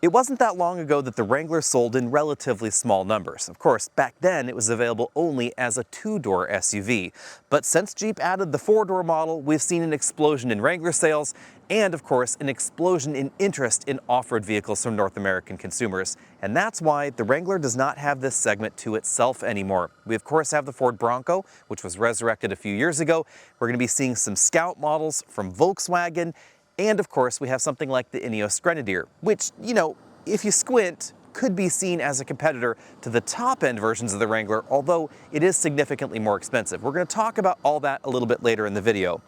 It wasn't that long ago that the Wrangler sold in relatively small numbers. Of course, back then it was available only as a two-door SUV. But since Jeep added the four-door model, we've seen an explosion in Wrangler sales and, of course, an explosion in interest in off-road vehicles from North American consumers. And that's why the Wrangler does not have this segment to itself anymore. We, of course, have the Ford Bronco, which was resurrected a few years ago. We're going to be seeing some Scout models from Volkswagen. And of course, we have something like the Ineos Grenadier, which, if you squint, could be seen as a competitor to the top-end versions of the Wrangler, although it is significantly more expensive. We're going to talk about all that a little bit later in the video.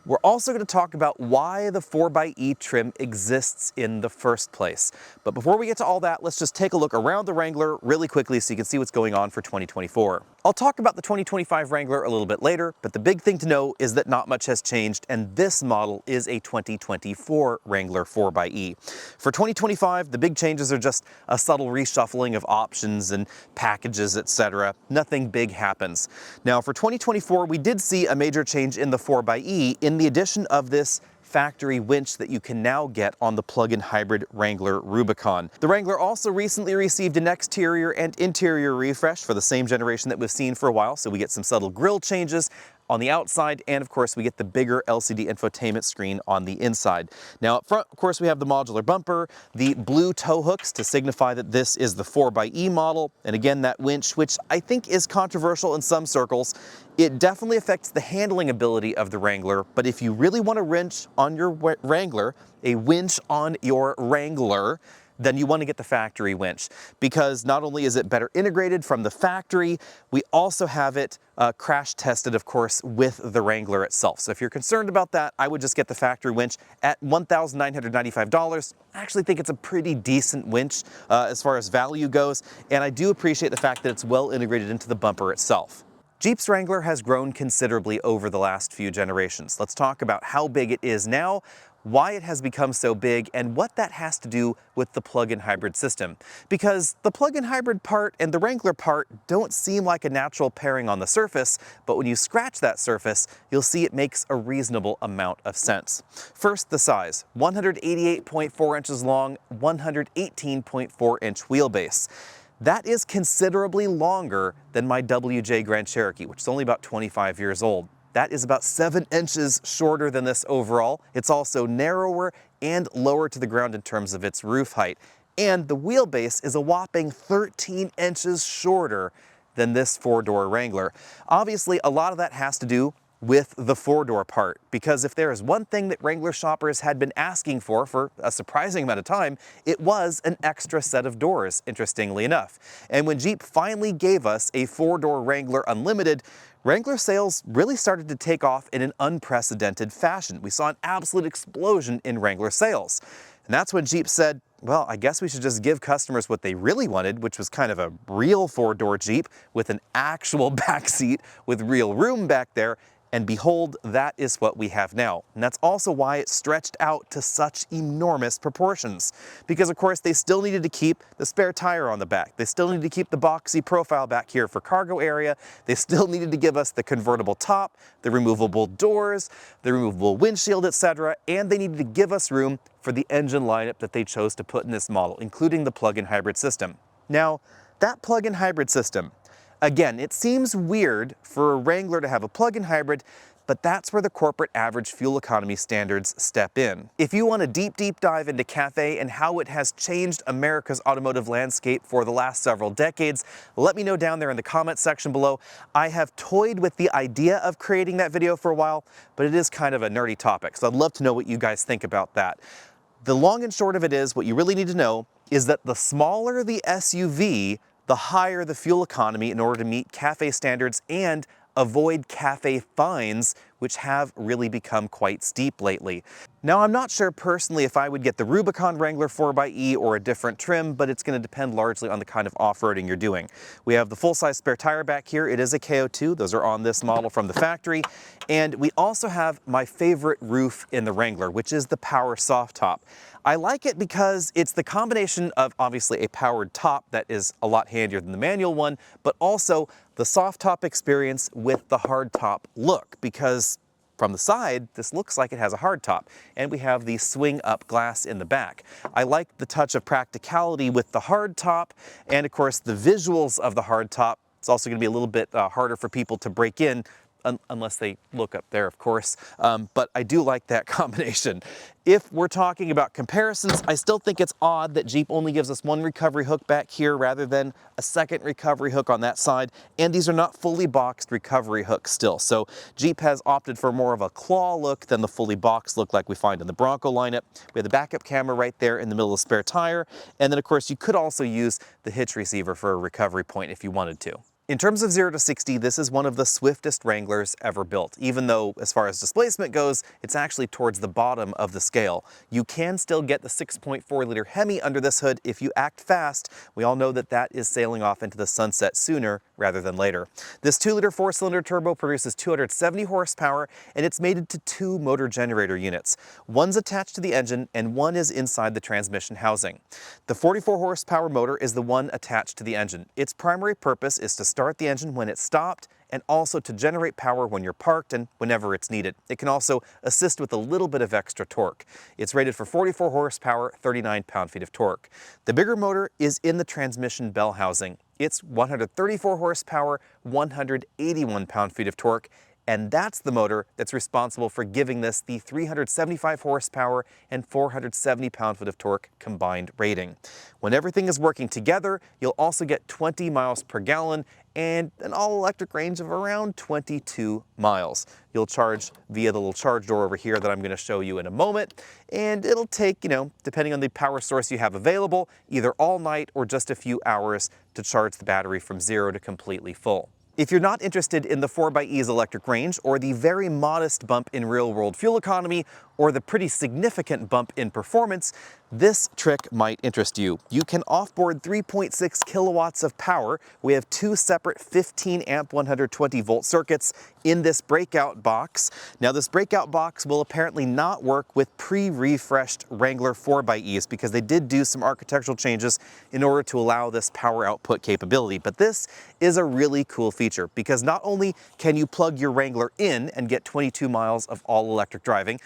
We're also going to talk about why the 4xe trim exists in the first place. But before we get to all that, let's just take a look around the Wrangler really quickly so you can see what's going on for 2024. I'll talk about the 2025 Wrangler a little bit later, but the big thing to know is that not much has changed, and this model is a 2024 Wrangler 4xe. For 2025, the big changes are just a subtle reshuffling of options and packages, etc. Nothing big happens. Now, for 2024, we did see a major change in the 4xe in the addition of this factory winch that you can now get on the plug-in hybrid Wrangler Rubicon. The Wrangler also recently received an exterior and interior refresh for the same generation that we've seen for a while, so we get some subtle grille changes on the outside, and of course we get the bigger LCD infotainment screen on the inside. Now up front, of course, we have the modular bumper, the blue tow hooks to signify that this is the 4xe model, and again that winch, which I think is controversial in some circles. It definitely affects the handling ability of the Wrangler, but if you really want a winch on your Wrangler, then you want to get the factory winch, because not only is it better integrated from the factory, we also have it crash tested, of course, with the Wrangler itself. So if you're concerned about that, I would just get the factory winch at $1,995. I actually think it's a pretty decent winch as far as value goes, and I do appreciate the fact that it's well integrated into the bumper itself. Jeep's Wrangler has grown considerably over the last few generations. Let's talk about how big it is now, why it has become so big, and what that has to do with the plug-in hybrid system. Because the plug-in hybrid part and the Wrangler part don't seem like a natural pairing on the surface, but when you scratch that surface, you'll see it makes a reasonable amount of sense. First, the size, 188.4 inches long, 118.4 inch wheelbase. That is considerably longer than my WJ Grand Cherokee, which is only about 25 years old. That is about 7 inches shorter than this overall. It's also narrower and lower to the ground in terms of its roof height. And the wheelbase is a whopping 13 inches shorter than this four-door Wrangler. Obviously, a lot of that has to do with the four-door part, because if there is one thing that Wrangler shoppers had been asking for a surprising amount of time, it was an extra set of doors, interestingly enough. And when Jeep finally gave us a four-door Wrangler Unlimited, Wrangler sales really started to take off in an unprecedented fashion. We saw an absolute explosion in Wrangler sales. And that's when Jeep said, well, I guess we should just give customers what they really wanted, which was kind of a real four-door Jeep with an actual back seat with real room back there. And behold, that is what we have now. And that's also why it stretched out to such enormous proportions. Because of course they still needed to keep the spare tire on the back. They still needed to keep the boxy profile back here for cargo area. They still needed to give us the convertible top, the removable doors, the removable windshield, etc. And they needed to give us room for the engine lineup that they chose to put in this model, including the plug-in hybrid system. Now, that plug-in hybrid system, again, it seems weird for a Wrangler to have a plug-in hybrid, but that's where the corporate average fuel economy standards step in. If you want a deep dive into CAFE and how it has changed America's automotive landscape for the last several decades, let me know down there in the comments section below. I have toyed with the idea of creating that video for a while, but it is kind of a nerdy topic, so I'd love to know what you guys think about that. The long and short of it is, what you really need to know is that the smaller the SUV, the higher the fuel economy in order to meet CAFE standards and avoid CAFE fines, which have really become quite steep lately. Now, I'm not sure personally if I would get the Rubicon Wrangler 4xe or a different trim, but it's going to depend largely on the kind of off-roading you're doing. We have the full-size spare tire back here. It is a KO2. Those are on this model from the factory. And we also have my favorite roof in the Wrangler, which is the power soft top. I like it because it's the combination of obviously a powered top that is a lot handier than the manual one, but also the soft top experience with the hard top look, because From the side, this looks like it has a hardtop, and we have the swing up glass in the back. I like the touch of practicality with the hardtop, and of course the visuals of the hardtop. It's also going to be a little bit harder for people to break in, unless they look up there, of course, but I do like that combination. If we're talking about comparisons, I still think it's odd that Jeep only gives us one recovery hook back here rather than a second recovery hook on that side, and these are not fully boxed recovery hooks still. So Jeep has opted for more of a claw look than the fully boxed look like we find in the Bronco lineup. We have the backup camera right there in the middle of the spare tire, and then of course you could also use the hitch receiver for a recovery point if you wanted to. In terms of 0 to 60, this is one of the swiftest Wranglers ever built, even though as far as displacement goes, it's actually towards the bottom of the scale. You can still get the 6.4 liter Hemi under this hood if you act fast. We all know that that is sailing off into the sunset sooner rather than later. This 2-liter 4-cylinder turbo produces 270 horsepower, and it's mated to 2 motor generator units. One's attached to the engine and one is inside the transmission housing. The 44 horsepower motor is the one attached to the engine. Its primary purpose is to start the engine when it's stopped and also to generate power when you're parked and whenever it's needed. It can also assist with a little bit of extra torque. It's rated for 44 horsepower, 39 pound-feet of torque. The bigger motor is in the transmission bell housing. It's 134 horsepower, 181 pound-feet of torque, and that's the motor that's responsible for giving this the 375 horsepower and 470 pound-foot of torque combined rating. When everything is working together, you'll also get 20 miles per gallon and an all-electric range of around 22 miles. You'll charge via the little charge door over here that I'm going to show you in a moment, and it'll take, depending on the power source you have available, either all night or just a few hours to charge the battery from 0 to completely full. If you're not interested in the 4xE's electric range, or the very modest bump in real-world fuel economy, or the pretty significant bump in performance, this trick might interest you. You can offboard 3.6 kilowatts of power. We have 2 separate 15 amp 120 volt circuits in this breakout box. Now this breakout box will apparently not work with pre-refreshed Wrangler 4xE's because they did do some architectural changes in order to allow this power output capability. But this is a really cool feature because not only can you plug your Wrangler in and get 22 miles of all electric driving,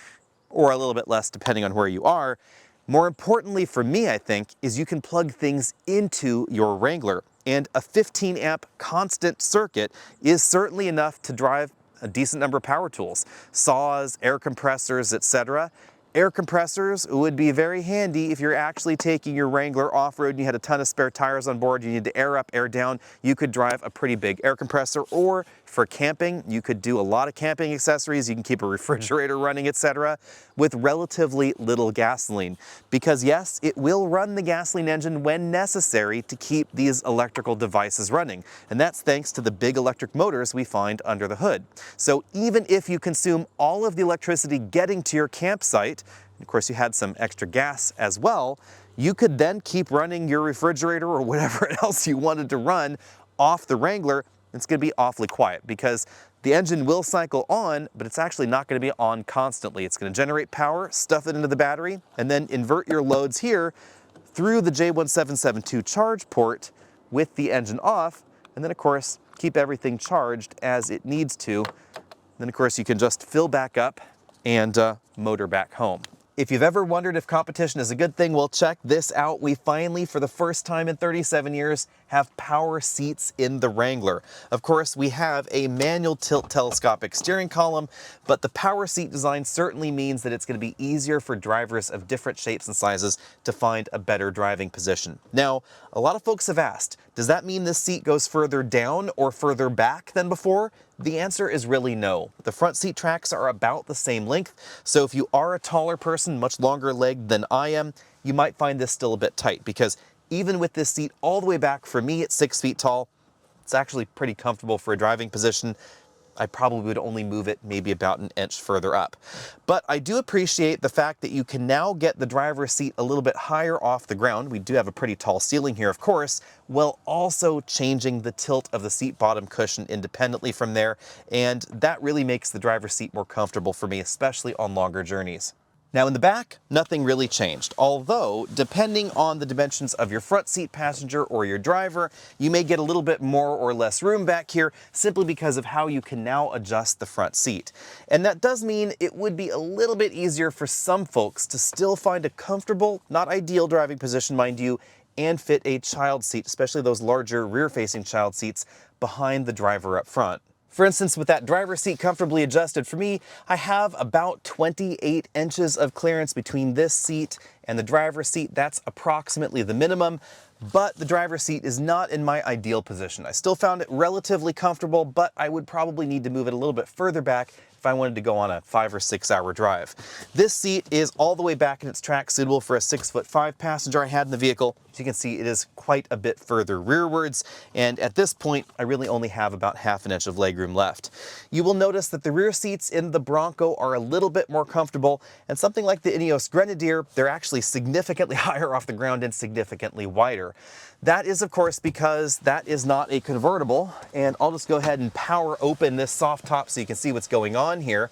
or a little bit less depending on where you are, more importantly for me, I think, is you can plug things into your Wrangler. And a 15 amp constant circuit is certainly enough to drive a decent number of power tools, saws, air compressors, etc. Air compressors would be very handy if you're actually taking your Wrangler off-road and you had a ton of spare tires on board, you need to air up, air down, you could drive a pretty big air compressor. Or for camping, you could do a lot of camping accessories, you can keep a refrigerator running, etc. with relatively little gasoline. Because yes, it will run the gasoline engine when necessary to keep these electrical devices running. And that's thanks to the big electric motors we find under the hood. So even if you consume all of the electricity getting to your campsite, of course you had some extra gas as well, you could then keep running your refrigerator or whatever else you wanted to run off the Wrangler. It's going to be awfully quiet because the engine will cycle on, but it's actually not going to be on constantly. It's going to generate power, stuff it into the battery, and then invert your loads here through the J1772 charge port with the engine off, and then of course keep everything charged as it needs to. Then of course you can just fill back up and motor back home. If you've ever wondered if competition is a good thing, well, check this out. We finally, for the first time in 37 years, have power seats in the Wrangler. Of course, we have a manual tilt telescopic steering column, but the power seat design certainly means that it's going to be easier for drivers of different shapes and sizes to find a better driving position. Now, a lot of folks have asked, does that mean this seat goes further down or further back than before? The answer is really no. The front seat tracks are about the same length, so if you are a taller person, much longer legged than I am, you might find this still a bit tight because even with this seat all the way back for me at 6 feet tall, it's actually pretty comfortable for a driving position. I probably would only move it maybe about an inch further up. But I do appreciate the fact that you can now get the driver's seat a little bit higher off the ground. We do have a pretty tall ceiling here, of course, while also changing the tilt of the seat bottom cushion independently from there. And that really makes the driver's seat more comfortable for me, especially on longer journeys. Now in the back, nothing really changed, although depending on the dimensions of your front seat passenger or your driver, you may get a little bit more or less room back here simply because of how you can now adjust the front seat. And that does mean it would be a little bit easier for some folks to still find a comfortable, not ideal driving position, mind you, and fit a child seat, especially those larger rear-facing child seats behind the driver up front. For instance, with that driver's seat comfortably adjusted, for me, I have about 28 inches of clearance between this seat and the driver's seat. That's approximately the minimum, but the driver's seat is not in my ideal position. I still found it relatively comfortable, but I would probably need to move it a little bit further back if I wanted to go on a 5 or 6 hour drive. This seat is all the way back in its track, suitable for a 6'5" passenger I had in the vehicle. As you can see, it is quite a bit further rearwards, and at this point, I really only have about ½ an inch of legroom left. You will notice that the rear seats in the Bronco are a little bit more comfortable, and something like the Ineos Grenadier, they're actually significantly higher off the ground and significantly wider. That is, of course, because that is not a convertible, and I'll just go ahead and power open this soft top so you can see what's going on here.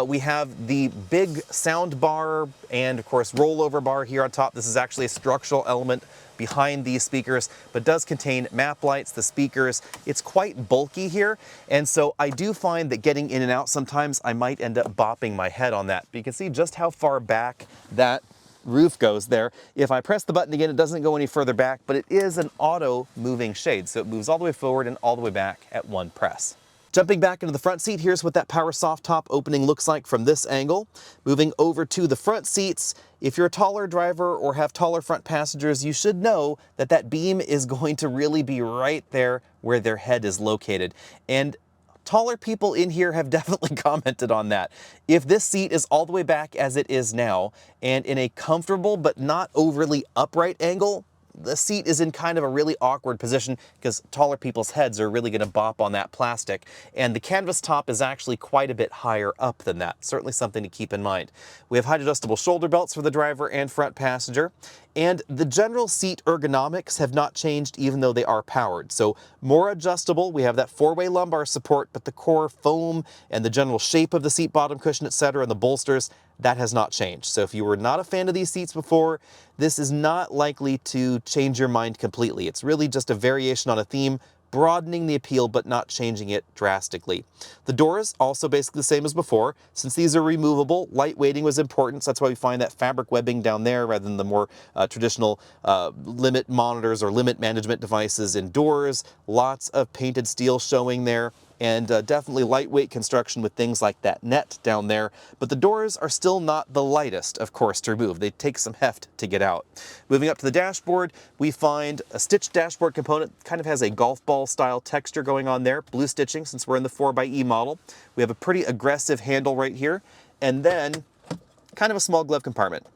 We have the big sound bar and, of course, rollover bar here on top. This is actually a structural element behind these speakers, but does contain map lights, the speakers. It's quite bulky here, and so I do find that getting in and out sometimes I might end up bopping my head on that. But you can see just how far back that roof goes there. If I press the button again, it doesn't go any further back, but it is an auto moving shade, so it moves all the way forward and all the way back at one press. Jumping back into the front seat, here's what that power soft top opening looks like from this angle. Moving over to the front seats, if you're a taller driver or have taller front passengers, you should know that that beam is going to really be right there where their head is located. And taller people in here have definitely commented on that. If this seat is all the way back as it is now, and in a comfortable but not overly upright angle, the seat is in kind of a really awkward position because taller people's heads are really going to bop on that plastic. And the canvas top is actually quite a bit higher up than that. Certainly something to keep in mind. We have height adjustable shoulder belts for the driver and front passenger. And the general seat ergonomics have not changed even though they are powered. So more adjustable, we have that 4-way lumbar support, but the core foam and the general shape of the seat bottom cushion, etc., and the bolsters, that has not changed. So if you were not a fan of these seats before, this is not likely to change your mind completely. It's really just a variation on a theme, broadening the appeal but not changing it drastically. The doors also basically the same as before. Since these are removable, lightweighting was important, so that's why we find that fabric webbing down there rather than the more traditional limit monitors or limit management devices indoors. Lots of painted steel showing there, and definitely lightweight construction with things like that net down there. But the doors are still not the lightest, of course, to remove. They take some heft to get out. Moving up to the dashboard, we find a stitched dashboard component. Kind of has a golf ball style texture going on there. Blue stitching since we're in the 4xe model. We have a pretty aggressive handle right here. And then kind of a small glove compartment,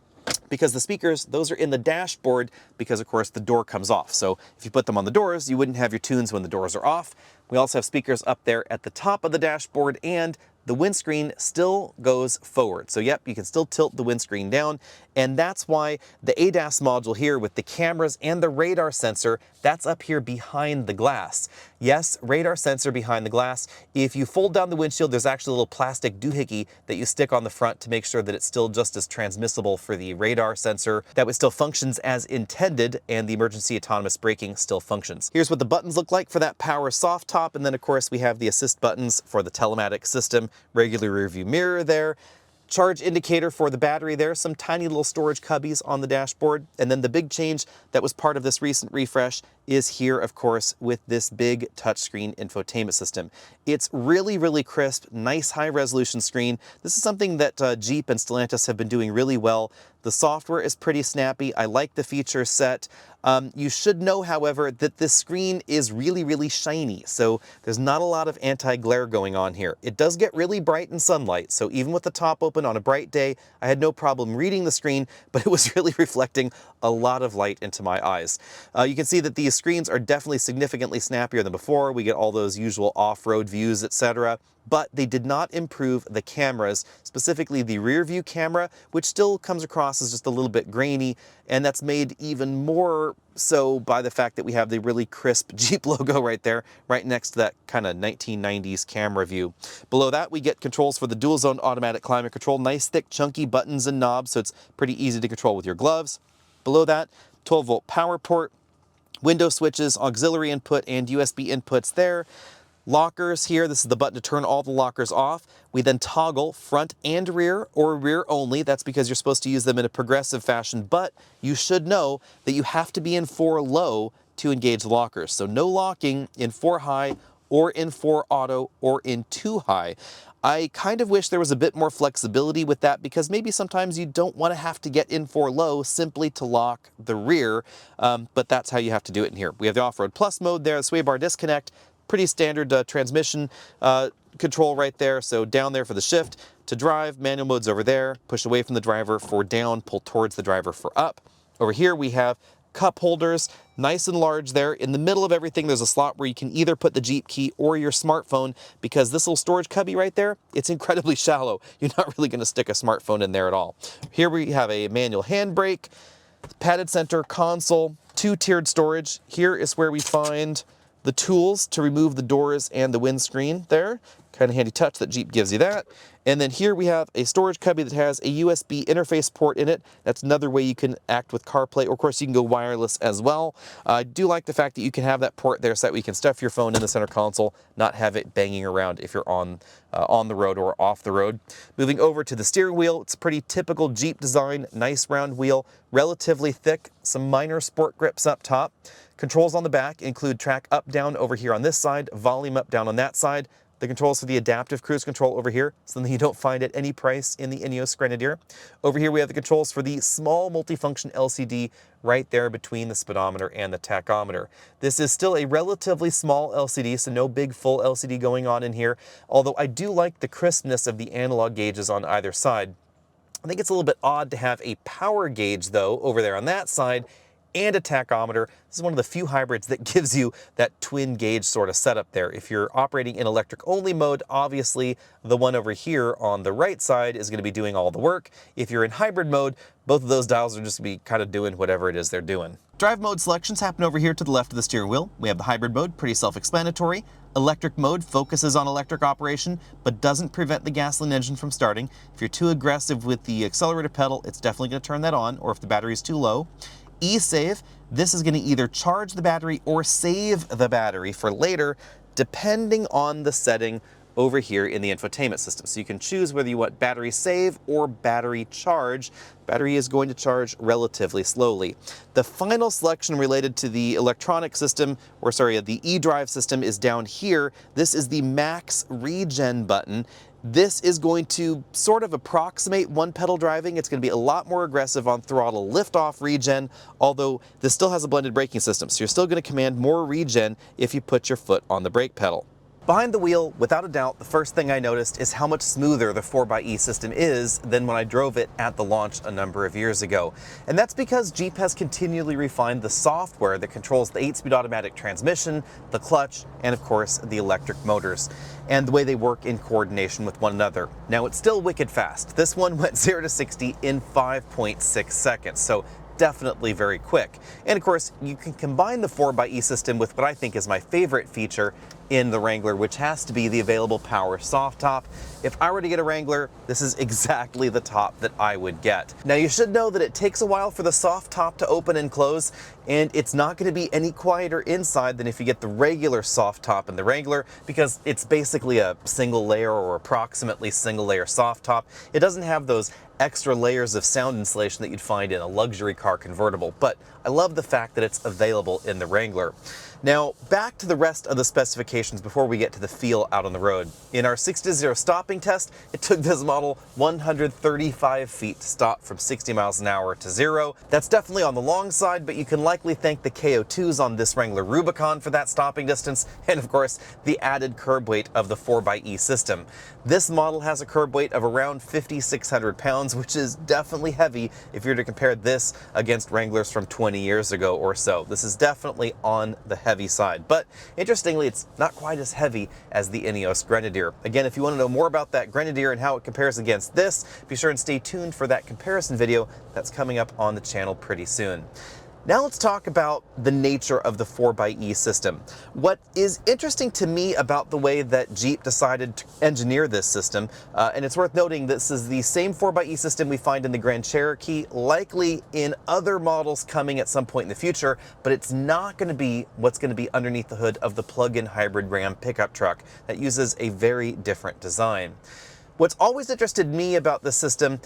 because the speakers, those are in the dashboard because, of course, the door comes off. So if you put them on the doors, you wouldn't have your tunes when the doors are off. We also have speakers up there at the top of the dashboard, and the windscreen still goes forward. So yep, you can still tilt the windscreen down, and that's why the ADAS module here with the cameras and the radar sensor, that's up here behind the glass. Yes, radar sensor behind the glass. If you fold down the windshield, there's actually a little plastic doohickey that you stick on the front to make sure that it's still just as transmissible for the radar sensor. That way still functions as intended, and the emergency autonomous braking still functions. Here's what the buttons look like for that power soft top, and then of course we have the assist buttons for the telematics system, regular rear view mirror there, charge indicator for the battery there, some tiny little storage cubbies on the dashboard, and then the big change that was part of this recent refresh is here, of course, with this big touchscreen infotainment system. It's really, really crisp, nice high-resolution screen. This is something that Jeep and Stellantis have been doing really well. The software is pretty snappy. I like the feature set. You should know, however, that this screen is really, really shiny, so there's not a lot of anti-glare going on here. It does get really bright in sunlight, so even with the top open on a bright day, I had no problem reading the screen, but it was really reflecting a lot of light into my eyes. You can see that these screens are definitely significantly snappier than before. We get all those usual off-road views, etc. But they did not improve the cameras, specifically the rear view camera, which still comes across as just a little bit grainy, and that's made even more so by the fact that we have the really crisp Jeep logo right there, right next to that kind of 1990s camera view. Below that, we get controls for the dual zone automatic climate control, nice thick chunky buttons and knobs, so it's pretty easy to control with your gloves. Below that, 12-volt power port, window switches, auxiliary input, and USB inputs there. Lockers here, this is the button to turn all the lockers off. We then toggle front and rear, or rear only. That's because you're supposed to use them in a progressive fashion, but you should know that you have to be in 4 low to engage the lockers. So no locking in 4 high, or in 4 auto, or in 2 high. I kind of wish there was a bit more flexibility with that, because maybe sometimes you don't want to have to get in 4 low simply to lock the rear, but that's how you have to do it in here. We have the off-road plus mode there, the sway bar disconnect, pretty standard transmission control right there. So down there for the shift, to drive, manual mode's over there, push away from the driver for down, pull towards the driver for up. Over here we have cup holders, nice and large there. In the middle of everything, there's a slot where you can either put the Jeep key or your smartphone, because this little storage cubby right there, it's incredibly shallow. You're not really going to stick a smartphone in there at all. Here we have a manual handbrake, padded center console, 2-tiered storage. Here is where we find the tools to remove the doors and the windscreen there. Kind of handy touch that Jeep gives you that. And then here we have a storage cubby that has a USB interface port in it. That's another way you can act with CarPlay. Or of course, you can go wireless as well. I do like the fact that you can have that port there so that we can stuff your phone in the center console, not have it banging around if you're on the road or off the road. Moving over to the steering wheel, it's a pretty typical Jeep design, nice round wheel, relatively thick, some minor sport grips up top. Controls on the back include track up, down over here on this side, volume up, down on that side. The controls for the adaptive cruise control over here, something you don't find at any price in the Ineos Grenadier. Over here we have the controls for the small multifunction LCD right there between the speedometer and the tachometer. This is still a relatively small LCD, so no big full LCD going on in here, although I do like the crispness of the analog gauges on either side. I think it's a little bit odd to have a power gauge though over there on that side, and a tachometer. This is one of the few hybrids that gives you that twin gauge sort of setup there. If you're operating in electric only mode, obviously the one over here on the right side is going to be doing all the work. If you're in hybrid mode, both of those dials are just going to be kind of doing whatever it is they're doing. Drive mode selections happen over here to the left of the steering wheel. We have the hybrid mode, pretty self-explanatory. Electric mode focuses on electric operation, but doesn't prevent the gasoline engine from starting. If you're too aggressive with the accelerator pedal, it's definitely going to turn that on, or if the battery is too low. E-Save, this is going to either charge the battery or save the battery for later, depending on the setting over here in the infotainment system. So you can choose whether you want battery save or battery charge. Battery is going to charge relatively slowly. The final selection related to the electronic system, or sorry, the eDrive system is down here. This is the Max Regen button. This is going to sort of approximate one-pedal driving. It's going to be a lot more aggressive on throttle lift-off regen, although this still has a blended braking system, so you're still going to command more regen if you put your foot on the brake pedal. Behind the wheel, without a doubt, the first thing I noticed is how much smoother the 4xe system is than when I drove it at the launch a number of years ago. And that's because Jeep has continually refined the software that controls the 8-speed automatic transmission, the clutch, and of course the electric motors, and the way they work in coordination with one another. Now it's still wicked fast. This one went 0 to 60 in 5.6 seconds, so definitely very quick. And of course, you can combine the 4xe system with what I think is my favorite feature in the Wrangler, which has to be the available power soft top. If I were to get a Wrangler, this is exactly the top that I would get. Now you should know that it takes a while for the soft top to open and close, and it's not going to be any quieter inside than if you get the regular soft top in the Wrangler, because it's basically a single layer or approximately single layer soft top. It doesn't have those extra layers of sound insulation that you'd find in a luxury car convertible, but I love the fact that it's available in the Wrangler. Now, back to the rest of the specifications before we get to the feel out on the road. In our 60 to 0 stopping test, it took this model 135 feet to stop from 60 miles an hour to 0. That's definitely on the long side, but you can likely thank the KO2s on this Wrangler Rubicon for that stopping distance, and of course, the added curb weight of the 4xe system. This model has a curb weight of around 5,600 pounds, which is definitely heavy if you're to compare this against Wranglers from 20 years ago or so. This is definitely on the heavy side, but interestingly, it's not quite as heavy as the Ineos Grenadier. Again, if you want to know more about that Grenadier and how it compares against this, be sure and stay tuned for that comparison video that's coming up on the channel pretty soon. Now let's talk about the nature of the 4xe system. What is interesting to me about the way that Jeep decided to engineer this system, and it's worth noting this is the same 4xe system we find in the Grand Cherokee, likely in other models coming at some point in the future, but it's not going to be what's going to be underneath the hood of the plug-in hybrid Ram pickup truck that uses a very different design. What's always interested me about this system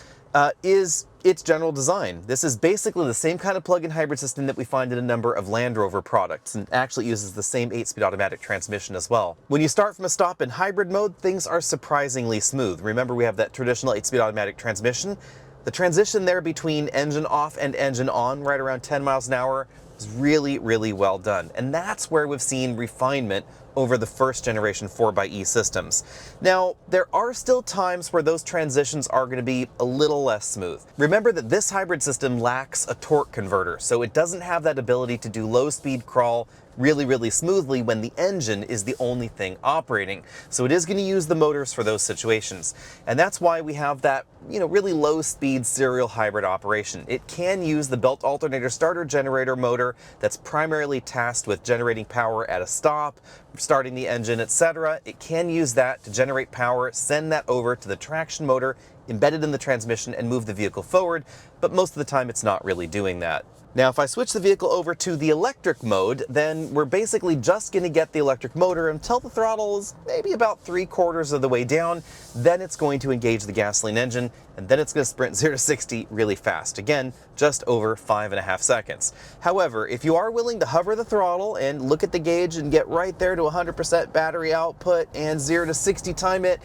is its general design. This is basically the same kind of plug-in hybrid system that we find in a number of Land Rover products, and actually uses the same 8-speed automatic transmission as well. When you start from a stop in hybrid mode, things are surprisingly smooth. Remember, we have that traditional 8-speed automatic transmission. The transition there between engine off and engine on, right around 10 miles an hour, is really, really well done. And that's where we've seen refinement over the first generation 4xe systems. Now, there are still times where those transitions are going to be a little less smooth. Remember that this hybrid system lacks a torque converter, so it doesn't have that ability to do low-speed crawl really, really smoothly when the engine is the only thing operating. So it is going to use the motors for those situations. And that's why we have that, really low-speed serial hybrid operation. It can use the belt alternator starter generator motor that's primarily tasked with generating power at a stop, starting the engine, etc. It can use that to generate power, send that over to the traction motor embedded in the transmission and move the vehicle forward, but most of the time it's not really doing that. Now, if I switch the vehicle over to the electric mode, then we're basically just going to get the electric motor until the throttle is maybe about 3/4 of the way down. Then it's going to engage the gasoline engine, and then it's going to sprint 0 to 60 really fast. Again, just over 5.5 seconds. However, if you are willing to hover the throttle and look at the gauge and get right there to 100% battery output and 0 to 60 time it,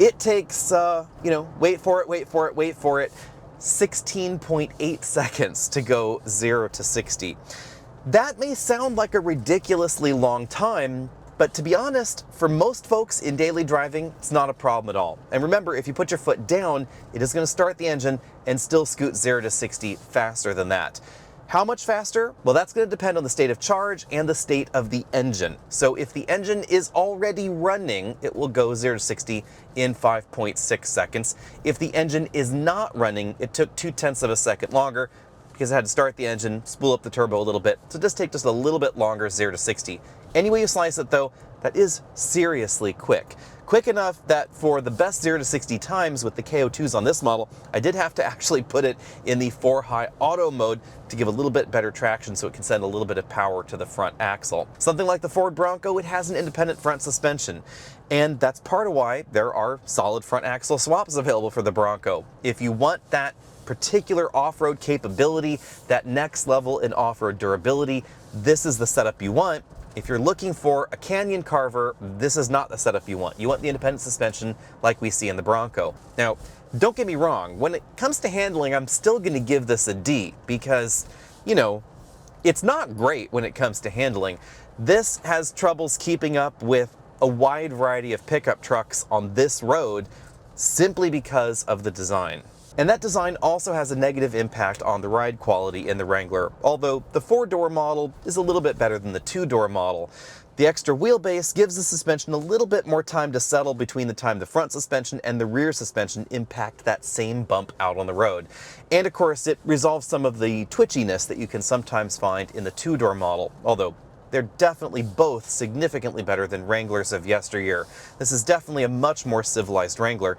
it takes, wait for it, 16.8 seconds to go 0 to 60. That may sound like a ridiculously long time, but to be honest, for most folks in daily driving, it's not a problem at all. And remember, if you put your foot down, it is going to start the engine and still scoot 0 to 60 faster than that. How much faster? Well, that's going to depend on the state of charge and the state of the engine. So if the engine is already running, it will go 0 to 60 in 5.6 seconds. If the engine is not running, it took 0.2 of a second longer because it had to start the engine, spool up the turbo a little bit. So just take just a little bit longer, 0 to 60. Any way you slice it though, that is seriously quick. Quick enough that for the best 0 to 60 times with the KO2s on this model, I did have to actually put it in the 4-high auto mode to give a little bit better traction so it can send a little bit of power to the front axle. Something like the Ford Bronco, it has an independent front suspension. And that's part of why there are solid front axle swaps available for the Bronco. If you want that particular off-road capability, that next level in off-road durability, this is the setup you want. If you're looking for a canyon carver, this is not the setup you want. You want the independent suspension like we see in the Bronco. Now, don't get me wrong, when it comes to handling, I'm still going to give this a D because, it's not great when it comes to handling. This has troubles keeping up with a wide variety of pickup trucks on this road simply because of the design. And that design also has a negative impact on the ride quality in the Wrangler, although the 4-door model is a little bit better than the 2-door model. The extra wheelbase gives the suspension a little bit more time to settle between the time the front suspension and the rear suspension impact that same bump out on the road. And of course, it resolves some of the twitchiness that you can sometimes find in the 2-door model, although they're definitely both significantly better than Wranglers of yesteryear. This is definitely a much more civilized Wrangler.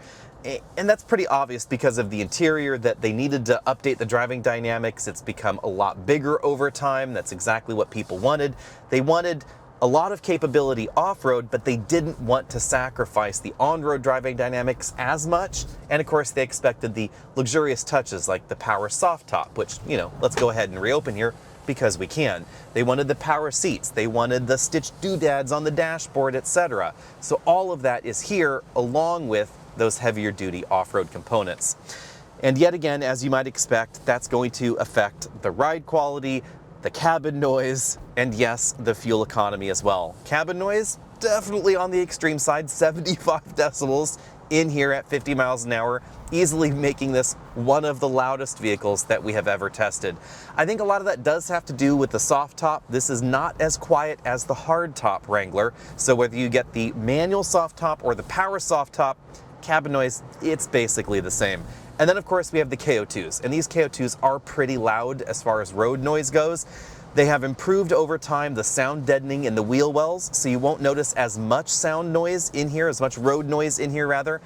And that's pretty obvious because of the interior, that they needed to update the driving dynamics. It's become a lot bigger over time. That's exactly what people wanted. They wanted a lot of capability off-road, but they didn't want to sacrifice the on-road driving dynamics as much. And of course, they expected the luxurious touches like the power soft top, which, let's go ahead and reopen here. because we can. They wanted the power seats, they wanted the stitched doodads on the dashboard, etc. So all of that is here along with those heavier duty off-road components. And yet again, as you might expect, that's going to affect the ride quality, the cabin noise, and yes, the fuel economy as well. Cabin noise, definitely on the extreme side, 75 decibels in here at 50 miles an hour, easily making this one of the loudest vehicles that we have ever tested. I think a lot of that does have to do with the soft top. This is not as quiet as the hard top Wrangler, so whether you get the manual soft top or the power soft top, cabin noise, it's basically the same. And then of course we have the KO2s, and these KO2s are pretty loud as far as road noise goes. They have improved over time the sound deadening in the wheel wells, so you won't notice as much sound noise in here, as much road noise in here rather,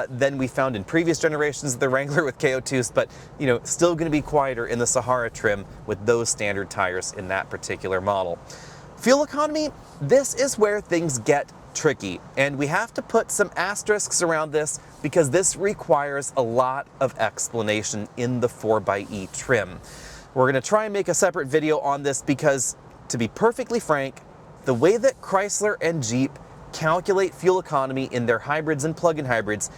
than we found in previous generations of the Wrangler with KO2s, but you know, still going to be quieter in the Sahara trim with those standard tires in that particular model. Fuel economy, this is where things get tricky, and we have to put some asterisks around this because this requires a lot of explanation in the 4xe trim. We're going to try and make a separate video on this because, to be perfectly frank, the way that Chrysler and Jeep calculate fuel economy in their hybrids and plug-in hybrids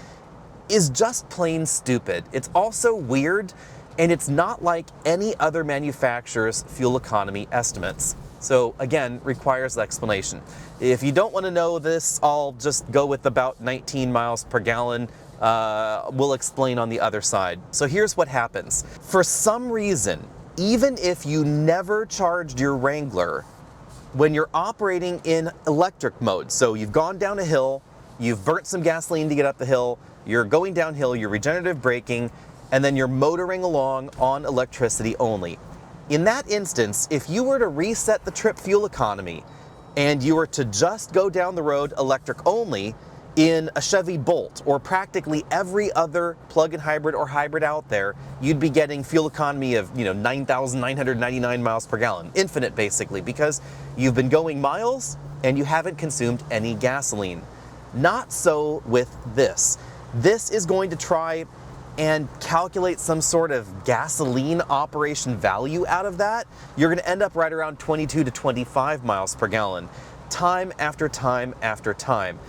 is just plain stupid. It's also weird, and it's not like any other manufacturer's fuel economy estimates. So again, requires explanation. If you don't want to know this, I'll just go with about 19 miles per gallon. We'll explain on the other side. So here's what happens. For some reason, even if you never charged your Wrangler, when you're operating in electric mode, so you've gone down a hill, you've burnt some gasoline to get up the hill, you're going downhill, you're regenerative braking, and then you're motoring along on electricity only. In that instance, if you were to reset the trip fuel economy and you were to just go down the road electric only in a Chevy Bolt or practically every other plug-in hybrid or hybrid out there, you'd be getting fuel economy of 9,999 miles per gallon, infinite basically, because you've been going miles and you haven't consumed any gasoline. Not so with this. This is going to try and calculate some sort of gasoline operation value out of that. You're going to end up right around 22 to 25 miles per gallon, time after time after time.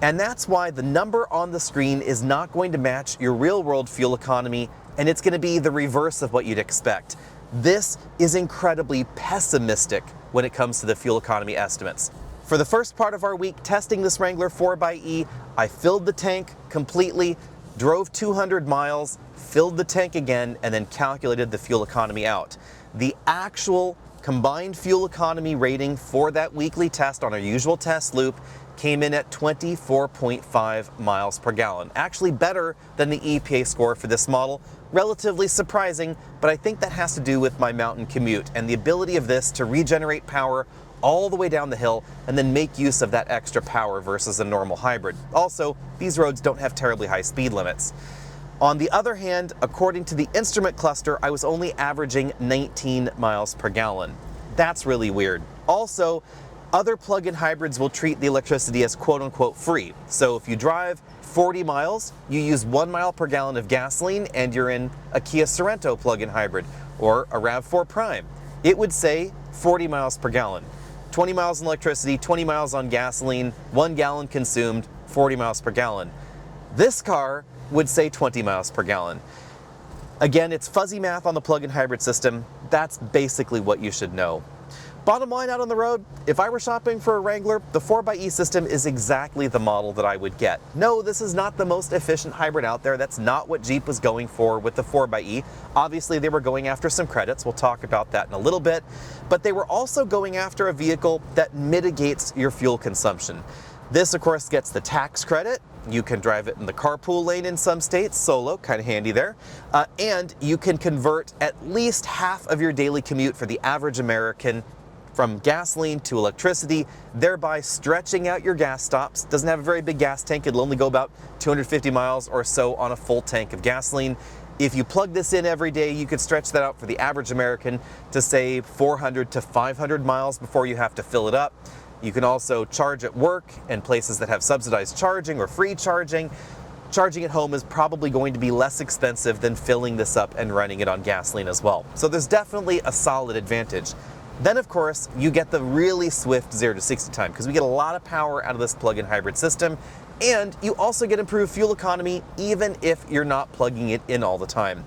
And that's why the number on the screen is not going to match your real world fuel economy, and it's going to be the reverse of what you'd expect. This is incredibly pessimistic when it comes to the fuel economy estimates. For the first part of our week testing this Wrangler 4xe, I filled the tank completely, drove 200 miles, filled the tank again, and then calculated the fuel economy out. The actual combined fuel economy rating for that weekly test on our usual test loop came in at 24.5 miles per gallon. Actually better than the EPA score for this model. Relatively surprising, but I think that has to do with my mountain commute and the ability of this to regenerate power all the way down the hill and then make use of that extra power versus a normal hybrid. Also, these roads don't have terribly high speed limits. On the other hand, according to the instrument cluster, I was only averaging 19 miles per gallon. That's really weird. Also, other plug-in hybrids will treat the electricity as quote-unquote free. So if you drive 40 miles, you use 1 mile per gallon of gasoline and you're in a Kia Sorento plug-in hybrid or a RAV4 Prime. It would say 40 miles per gallon. 20 miles on electricity, 20 miles on gasoline, 1 gallon consumed, 40 miles per gallon. This car would say 20 miles per gallon. Again, it's fuzzy math on the plug-in hybrid system. That's basically what you should know. Bottom line out on the road, if I were shopping for a Wrangler, the 4xe system is exactly the model that I would get. No, this is not the most efficient hybrid out there. That's not what Jeep was going for with the 4xe. Obviously, they were going after some credits. We'll talk about that in a little bit. But they were also going after a vehicle that mitigates your fuel consumption. This, of course, gets the tax credit. You can drive it in the carpool lane in some states, solo, kind of handy there. And you can convert at least half of your daily commute for the average American from gasoline to electricity, thereby stretching out your gas stops. Doesn't have a very big gas tank. It'll only go about 250 miles or so on a full tank of gasoline. If you plug this in every day, you could stretch that out for the average American to say 400 to 500 miles before you have to fill it up. You can also charge at work and places that have subsidized charging or free charging. charging at home is probably going to be less expensive than filling this up and running it on gasoline as well. So there's definitely a solid advantage. Then of course, you get the really swift 0 to 60 time, because we get a lot of power out of this plug-in hybrid system, and you also get improved fuel economy even if you're not plugging it in all the time.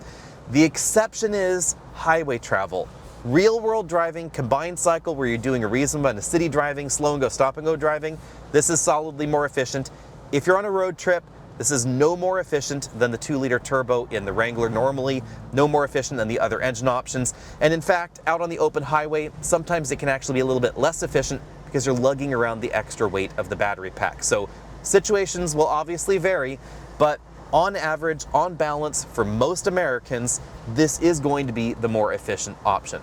The exception is highway travel. Real world driving, combined cycle where you're doing a reasonable amount of city driving, slow and go, stop and go driving, this is solidly more efficient. If you're on a road trip, this is no more efficient than the 2-liter turbo in the Wrangler normally, no more efficient than the other engine options. And in fact, out on the open highway, sometimes it can actually be a little bit less efficient because you're lugging around the extra weight of the battery pack. So situations will obviously vary, but on average, on balance, for most Americans, this is going to be the more efficient option.